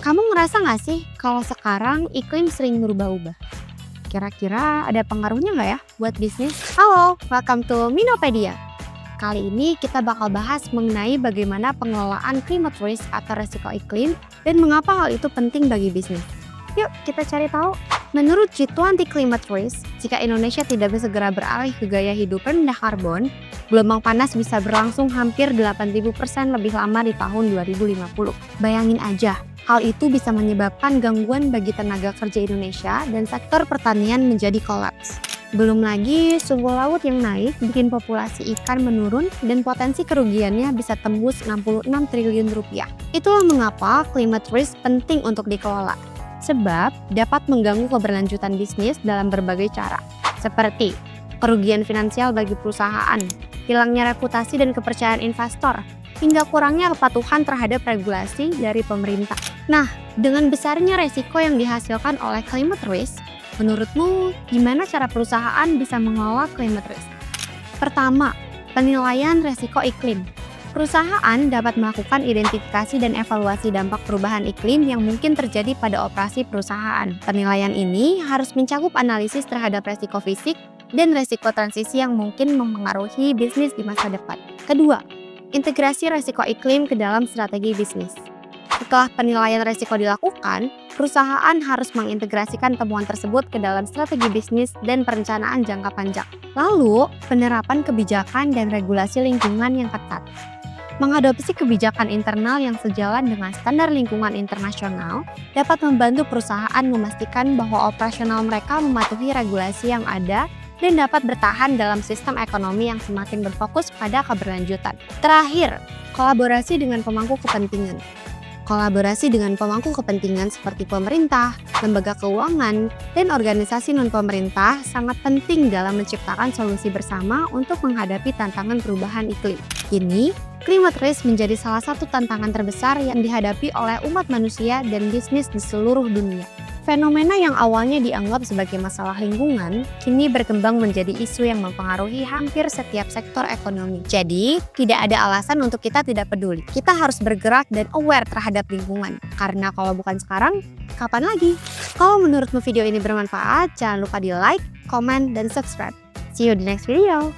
Kamu ngerasa nggak sih kalau sekarang iklim sering berubah-ubah? Kira-kira ada pengaruhnya nggak ya buat bisnis? Halo, welcome to Minopedia. Kali ini kita bakal bahas mengenai bagaimana pengelolaan climate risk atau resiko iklim dan mengapa hal itu penting bagi bisnis. Yuk kita cari tahu. Menurut G20 Climate Risk, jika Indonesia tidak bisa segera beralih ke gaya hidup rendah karbon, gelombang panas bisa berlangsung hampir 8.000% lebih lama di tahun 2050. Bayangin aja, hal itu bisa menyebabkan gangguan bagi tenaga kerja Indonesia dan sektor pertanian menjadi kolaps. Belum lagi, suhu laut yang naik bikin populasi ikan menurun dan potensi kerugiannya bisa tembus 66 triliun rupiah. Itulah mengapa climate risk penting untuk dikelola. Sebab dapat mengganggu keberlanjutan bisnis dalam berbagai cara, seperti kerugian finansial bagi perusahaan, hilangnya reputasi dan kepercayaan investor, hingga kurangnya kepatuhan terhadap regulasi dari pemerintah. Nah, dengan besarnya resiko yang dihasilkan oleh climate risk, menurutmu gimana cara perusahaan bisa mengelola climate risk? Pertama, penilaian resiko iklim. Perusahaan dapat melakukan identifikasi dan evaluasi dampak perubahan iklim yang mungkin terjadi pada operasi perusahaan. Penilaian ini harus mencakup analisis terhadap resiko fisik dan resiko transisi yang mungkin mempengaruhi bisnis di masa depan. Kedua, integrasi resiko iklim ke dalam strategi bisnis. Setelah penilaian resiko dilakukan, perusahaan harus mengintegrasikan temuan tersebut ke dalam strategi bisnis dan perencanaan jangka panjang. Lalu, penerapan kebijakan dan regulasi lingkungan yang ketat. Mengadopsi kebijakan internal yang sejalan dengan standar lingkungan internasional dapat membantu perusahaan memastikan bahwa operasional mereka mematuhi regulasi yang ada dan dapat bertahan dalam sistem ekonomi yang semakin berfokus pada keberlanjutan. Terakhir, kolaborasi dengan pemangku kepentingan. Kolaborasi dengan pemangku kepentingan seperti pemerintah, lembaga keuangan, dan organisasi non-pemerintah sangat penting dalam menciptakan solusi bersama untuk menghadapi tantangan perubahan iklim. Kini, climate risk menjadi salah satu tantangan terbesar yang dihadapi oleh umat manusia dan bisnis di seluruh dunia. Fenomena yang awalnya dianggap sebagai masalah lingkungan, kini berkembang menjadi isu yang mempengaruhi hampir setiap sektor ekonomi. Jadi, tidak ada alasan untuk kita tidak peduli. Kita harus bergerak dan aware terhadap lingkungan. Karena kalau bukan sekarang, kapan lagi? Kalau menurutmu video ini bermanfaat, jangan lupa di like, comment, dan subscribe. See you di next video.